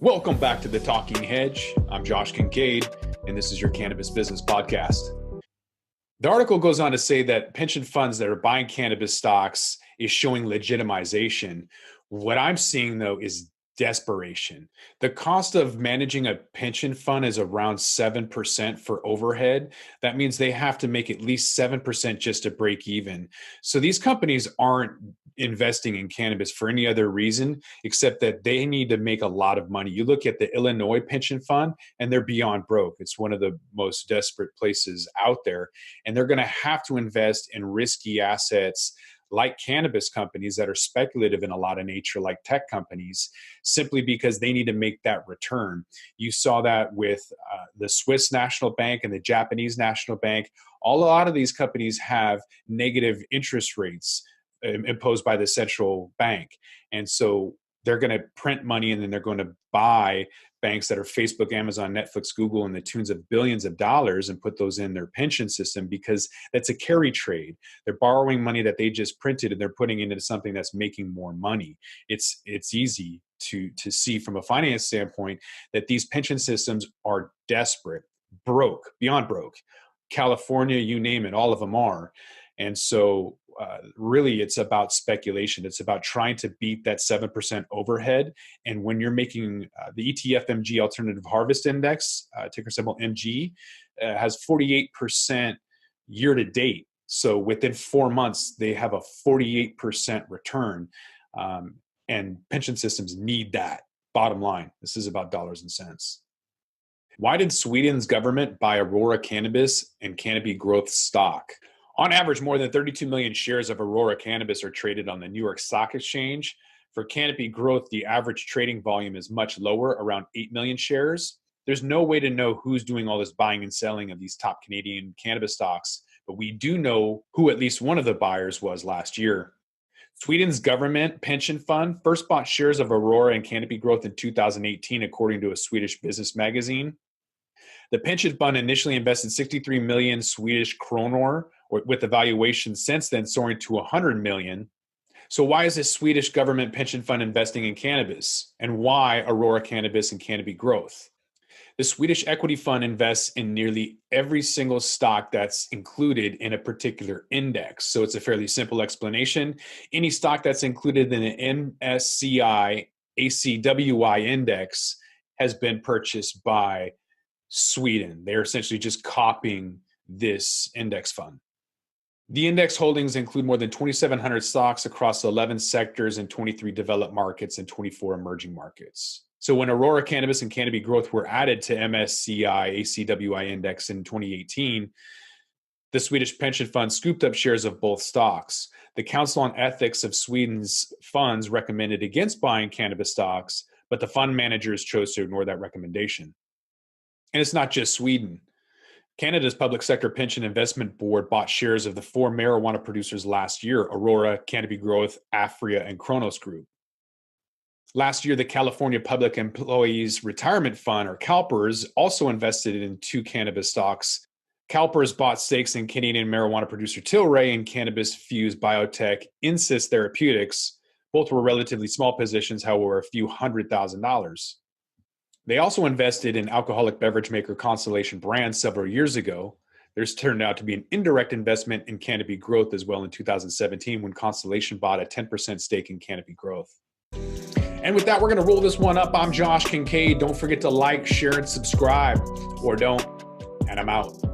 Welcome back to the Talking Hedge. I'm Josh Kincaid, and this is your Cannabis Business Podcast. The article goes on to say that pension funds that are buying cannabis stocks is showing legitimization. What I'm seeing, though, is desperation. The cost of managing a pension fund is around 7% for overhead. That means they have to make at least 7% just to break even. So these companies aren't investing in cannabis for any other reason except that they need to make a lot of money. You look at the Illinois pension fund and they're beyond broke. It's one of the most desperate places out there. And they're going to have to invest in risky assets like cannabis companies that are speculative in a lot of nature, like tech companies, simply because they need to make that return. You saw that with the Swiss National Bank and the Japanese National Bank. A lot of these companies have negative interest rates imposed by the central bank. And so they're going to print money and then they're going to buy banks that are Facebook, Amazon, Netflix, Google in the tunes of billions of dollars and put those in their pension system because that's a carry trade. They're borrowing money that they just printed and they're putting it into something that's making more money. It's easy to see from a finance standpoint that these pension systems are desperate, broke, beyond broke. California, you name it, all of them are. And so really it's about speculation. It's about trying to beat that 7% overhead. And when you're making the ETF MG Alternative Harvest Index, ticker symbol MG, has 48% year to date. So within 4 months, they have a 48% return. And pension systems need that. Bottom line, this is about dollars and cents. Why did Sweden's government buy Aurora Cannabis and Canopy Growth stock? On average, more than 32 million shares of Aurora Cannabis are traded on the New York Stock Exchange. For Canopy Growth, the average trading volume is much lower, around 8 million shares. There's no way to know who's doing all this buying and selling of these top Canadian cannabis stocks, but we do know who at least one of the buyers was last year. Sweden's government pension fund first bought shares of Aurora and Canopy Growth in 2018, according to a Swedish business magazine. The pension fund initially invested 63 million Swedish kronor, with the valuation since then soaring to 100 million. So why is this Swedish government pension fund investing in cannabis? And why Aurora Cannabis and Canopy Growth? The Swedish equity fund invests in nearly every single stock that's included in a particular index. So it's a fairly simple explanation. Any stock that's included in an MSCI ACWI index has been purchased by Sweden. They're essentially just copying this index fund. The index holdings include more than 2,700 stocks across 11 sectors in 23 developed markets and 24 emerging markets. So when Aurora Cannabis and Canopy Growth were added to MSCI ACWI index in 2018, the Swedish pension fund scooped up shares of both stocks. The Council on Ethics of Sweden's funds recommended against buying cannabis stocks, but the fund managers chose to ignore that recommendation. And it's not just Sweden. Canada's Public Sector Pension Investment Board bought shares of the 4 marijuana producers last year: Aurora, Canopy Growth, Afria, and Kronos Group. Last year, the California Public Employees Retirement Fund, or CalPERS, also invested in 2 cannabis stocks. CalPERS bought stakes in Canadian marijuana producer Tilray and cannabis-fused biotech Insys Therapeutics. Both were relatively small positions, however, a few $100,000. They also invested in alcoholic beverage maker Constellation Brands several years ago. There's turned out to be an indirect investment in Canopy Growth as well in 2017 when Constellation bought a 10% stake in Canopy Growth. And with that, we're going to roll this one up. I'm Josh Kincaid. Don't forget to like, share, and subscribe, or don't, and I'm out.